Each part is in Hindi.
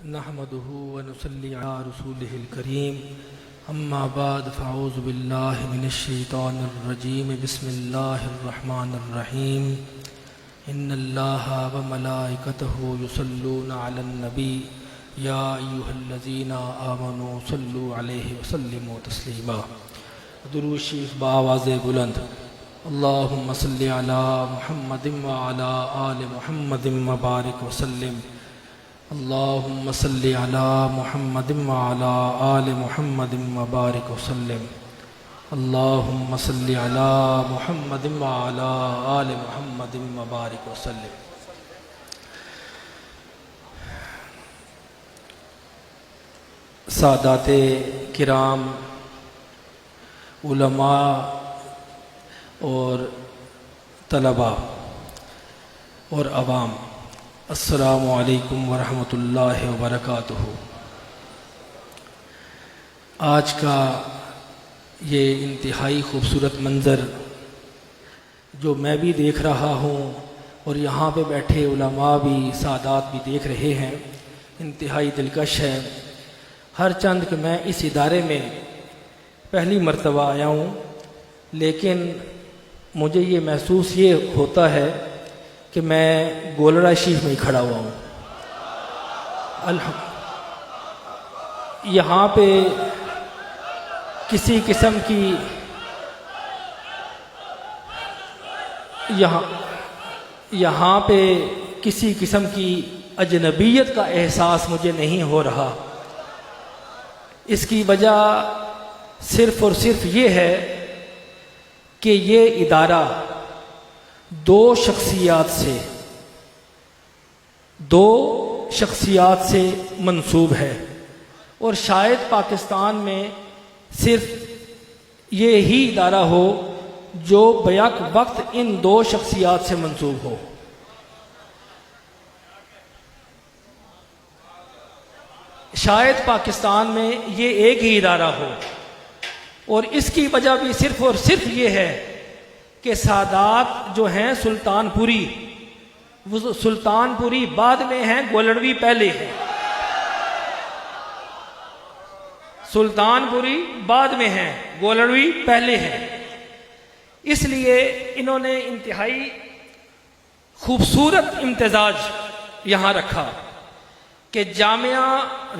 नहमदुहु व नुसल्ली अला रसूलिहिल करीम अम्मा बाद फ़अऊज़ु बिल्लाहि मिनश शैतानिर रजीम बिस्मिल्लाहिर रहमानिर रहीम इन्नल्लाहा व मलाइकतहु युसल्लूना अलन नबी या अय्युहल्लज़ीना आमनू सल्लु अलैहि व सल्लिमू तस्लीमा। दुरूद शरीफ बाआवाज़े बुलंद। अल्लाहुम्मा सल्लि अला मुहम्मदिन व अला आलि मुहम्मदिन व बारिक व सल्लिम। अल्लाहुम्मा सल्लि अला मुहम्मदिन व अला आलि मुहम्मदिन व बारिक व सल्लिम। अल्लाहुम्मा सल्लि अला मुहम्मदिन व अला आलि मुहम्मदिन व बारिक व सल्लिम। सादाते किराम, उलमा और तलबा और अवाम, अस्सलामु अलैकुम वरहमतुल्लाहि वबरकातुहू। आज का ये इंतहाई खूबसूरत मंज़र जो मैं भी देख रहा हूँ और यहाँ पे बैठे उलमा भी, सादात भी देख रहे हैं, इंतहाई दिलकश है। हर चंद कि मैं इस इदारे में पहली मर्तबा आया हूँ, लेकिन मुझे ये महसूस ये होता है कि मैं गोलड़ा शरीफ में ही खड़ा हुआ हूँ। यहाँ पे किसी किस्म की यहाँ पे किसी किस्म की अजनबियत का एहसास मुझे नहीं हो रहा। इसकी वजह सिर्फ़ और सिर्फ ये है कि ये इदारा दो शख्सियात से मंसूब है और शायद पाकिस्तान में सिर्फ ये ही इदारा हो जो बैक वक्त इन दो शख्सियात से मंसूब हो। शायद पाकिस्तान में ये एक ही इदारा हो और इसकी वजह भी सिर्फ और सिर्फ ये है कि सादात जो हैं सुल्तानपुरी, वो सुल्तानपुरी बाद में हैं, गोलड़वी पहले है। सुल्तानपुरी बाद में हैं, गोलड़वी पहले है। इसलिए इन्होंने इंतहाई खूबसूरत इम्तिजाज यहाँ रखा कि जामिया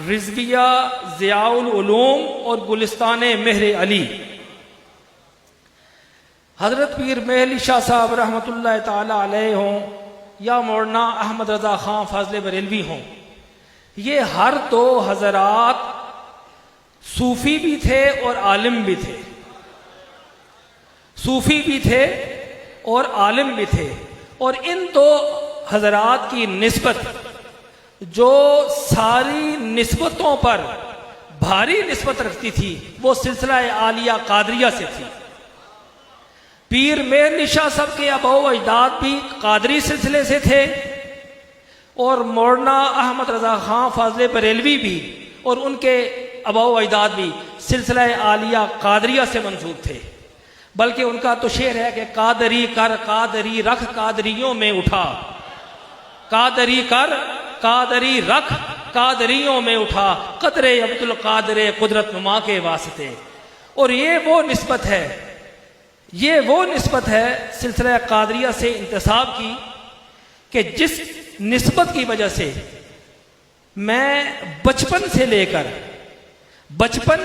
रिजविया ज़ियाउल उलूम और गुलिस्तान मेहर अली हज़रत पीर मेहली शाह साहब रहमतुल्लाह ताला अलैह हों या मौलाना अहमद रज़ा खां फाज़ले बरेलवी हों, ये हर दो हज़रात सूफ़ी भी थे और आलिम भी थे। सूफ़ी भी थे और आलिम भी थे। और इन दो हज़रात की निस्बत जो सारी निस्बतों पर भारी निस्बत रखती थी वो सिलसिला आलिया कादरिया से थी। पीर मेहर निशा साहब के अबो अजदाद भी कादरी सिलसिले से थे और मौलाना अहमद रज़ा खां फाज़ले बरेलवी भी और उनके अबो अजदाद भी सिलसिला आलिया कादरिया से मंसूब थे। बल्कि उनका तो शेर है कि कादरी कर कादरी रख कादरियों में उठा, कादरी कर कादरी रख कादरियों में उठा, कदरे अब्दुल कादरे कुदरत नुमा के वास्ते। और ये वो निस्बत है सिलसिला कादरिया से इंतसाब की कि जिस निस्बत की वजह से मैं बचपन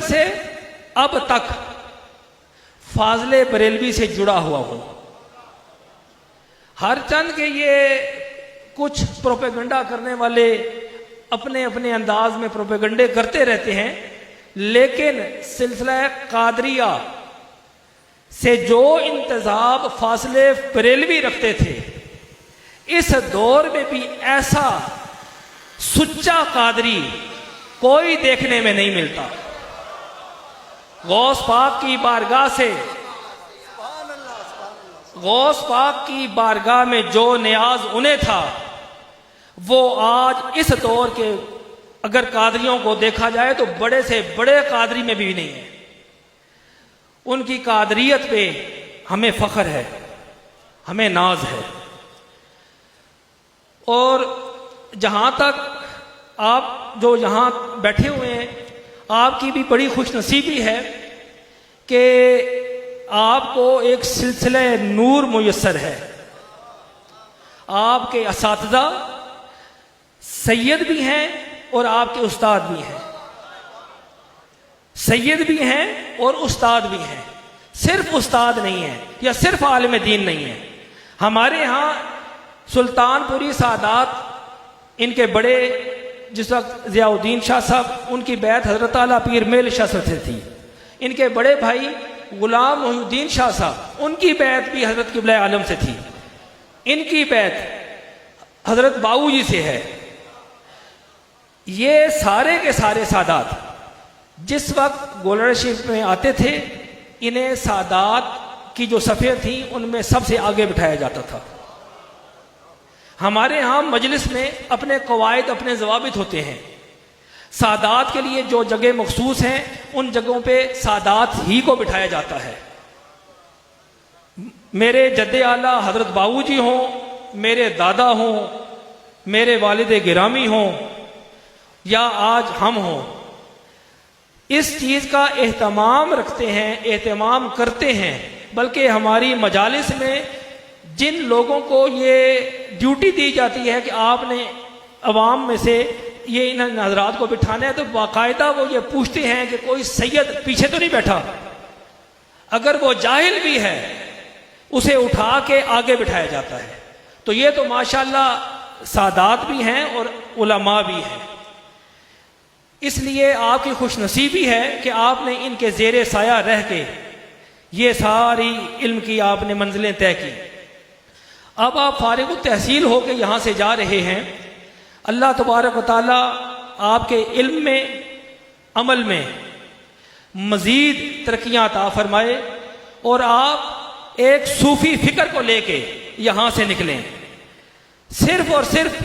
से अब तक फाज़ले बरेलवी से जुड़ा हुआ हूं। हर चंद के ये कुछ प्रोपेगंडा करने वाले अपने अपने अंदाज में प्रोपेगंडे करते रहते हैं, लेकिन सिलसिला कादरिया से जो इंतजाब फासले बरेलवी रखते थे, इस दौर में भी ऐसा सुच्चा कादरी कोई देखने में नहीं मिलता। गौस पाक की बारगाह में जो नियाज उन्हें था वो आज इस दौर के अगर कादरियों को देखा जाए तो बड़े से बड़े कादरी में भी नहीं है। उनकी कादरियत पे हमें फख्र है, हमें नाज है। और जहाँ तक आप जो यहाँ बैठे हुए हैं, आपकी भी बड़ी खुशनसीबी है कि आपको एक सिलसिला नूर मुयस्सर है। आपके असातिज़ा सैयद भी हैं और आपके उस्ताद भी हैं, सैयद भी हैं और उस्ताद भी हैं, सिर्फ उस्ताद नहीं है या सिर्फ आलिम दीन नहीं है। हमारे यहाँ सुल्तानपुरी सादात, इनके बड़े जिस वक्त ज़ियाउद्दीन शाह साहब, उनकी बैत हज़रत आला पीर मेल शाह से थी। इनके बड़े भाई गुलाम मोहिउद्दीन शाह साहब, उनकी बैत भी हज़रत क़िबला आलम से थी। इनकी बैत हज़रत बाऊ जी से है। ये सारे के सारे सादात जिस वक्त गोलरा शरीफ में आते थे, इन्हें सादात की जो सफ़े थी उनमें सबसे आगे बिठाया जाता था। हमारे यहाँ मजलिस में अपने कवायद, अपने ज़वाबित होते हैं। सादात के लिए जो जगह मखसूस हैं, उन जगहों पे सादात ही को बिठाया जाता है। मेरे जद्दे आला हज़रत बाबू जी हों, मेरे दादा हों, मेरे वालिद गिरामी हों या आज हम हों, इस चीज़ का एहतमाम रखते हैं, एहतमाम करते हैं। बल्कि हमारी मजालिस में जिन लोगों को ये ड्यूटी दी जाती है कि आपने अवाम में से ये इन हज़रात को बिठाना है, तो बाकायदा वो ये पूछते हैं कि कोई सैयद पीछे तो नहीं बैठा। अगर वो जाहिल भी है, उसे उठा के आगे बिठाया जाता है। तो ये तो माशाअल्लाह सादात भी हैं और उलमा भी हैं। इसलिए आपकी खुशनसीबी है कि आपने इनके ज़ेरे साया रह के ये सारी इल्म की आपने मंजिलें तय की। अब आप फारिग तहसील होकर यहाँ से जा रहे हैं। अल्लाह तबारक व तआला आपके इल्म में, अमल में मज़ीद तरक्कियाँ अता फरमाए और आप एक सूफ़ी फ़िक्र को लेके यहाँ से निकलें। सिर्फ और सिर्फ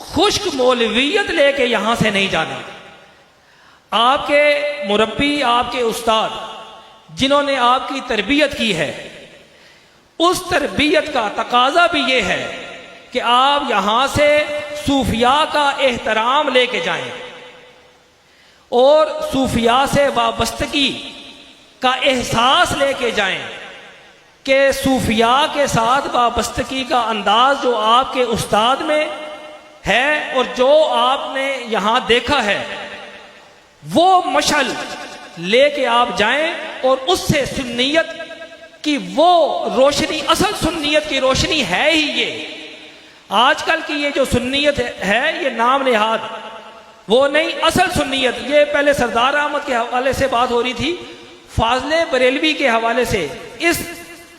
खुश्क मौलवियत लेके यहाँ से नहीं जाना। आपके मुरब्बी, आपके उस्ताद जिन्होंने आपकी तरबियत की है, उस तरबियत का तकाजा भी ये है कि आप यहाँ से सूफिया का एहतराम लेके जाएं और सूफिया से वाबस्तगी का एहसास लेके जाएं कि सूफिया के साथ वाबस्तगी का अंदाज जो आपके उस्ताद में है और जो आपने यहाँ देखा है, वो मशल लेके आप जाएं और उससे सुन्नियत की वो रोशनी, असल सुन्नियत की रोशनी है ही ये। आजकल की ये जो सुन्नियत है, ये नाम नेहाद वो नहीं, असल सुन्नियत। ये पहले सरदार अहमद के हवाले से बात हो रही थी, फाजले बरेलवी के हवाले से। इस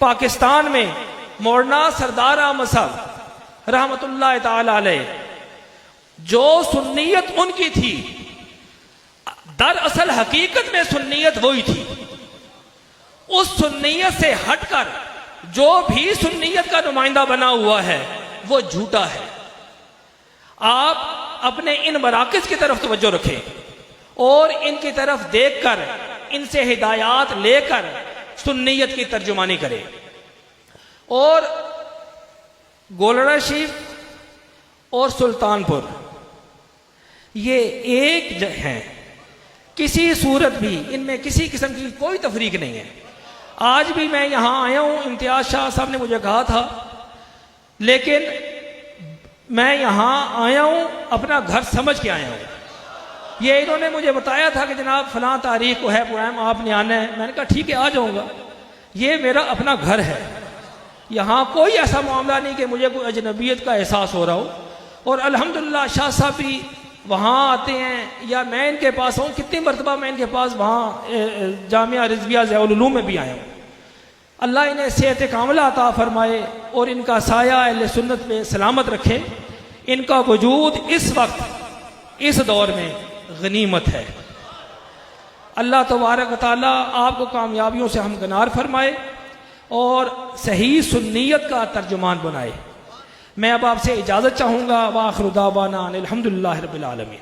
पाकिस्तान में मौलाना सरदार अहमद साहब रहमतुल्लाह ताला अलैह, जो सुन्नियत उनकी थी, दरअसल हकीकत में सुन्नियत वही थी। उस सुन्नियत से हटकर जो भी सुन्नियत का नुमाइंदा बना हुआ है, वो झूठा है। आप अपने इन मराकिज की तरफ तवज्जो रखें और इनकी तरफ देखकर, इनसे हिदायत लेकर सुन्नियत की तर्जुमानी करें। और गोलरा शरीफ और सुल्तानपुर ये एक हैं, किसी सूरत भी इनमें किसी किस्म की कोई तफरीक नहीं है। आज भी मैं यहाँ आया हूँ, इम्तियाज शाह साहब ने मुझे कहा था, लेकिन मैं यहाँ आया हूँ अपना घर समझ के आया हूँ। ये इन्होंने मुझे बताया था कि जनाब फलां तारीख को है प्रोग्राम, आपने आना है। मैंने कहा ठीक है, आ जाऊँगा। ये मेरा अपना घर है, यहाँ कोई ऐसा मामला नहीं कि मुझे कोई अजनबियत का एहसास हो रहा हो। और अल्हम्दुलिल्लाह शाह साहब भी वहाँ आते हैं या मैं इनके पास हूँ। कितनी मरतबा मैं इनके पास वहाँ जामिया रिजविया ज़ियाउल उलूम में भी आया हूँ। अल्लाह इन्हें सेहत कामिला अता फरमाए और इनका साया अहले सुन्नत पे सलामत रखे। इनका वजूद इस वक्त, इस दौर में गनीमत है। अल्लाह तबारक व तआला आपको कामयाबियों से हमकनार फरमाए और सही सुन्नियत का तर्जुमान बनाए। मैं अब आपसे इजाज़त चाहूँगा। व आखिर दावाना अनिल हम्दुलिल्लाहि रब्बिल आलमीन।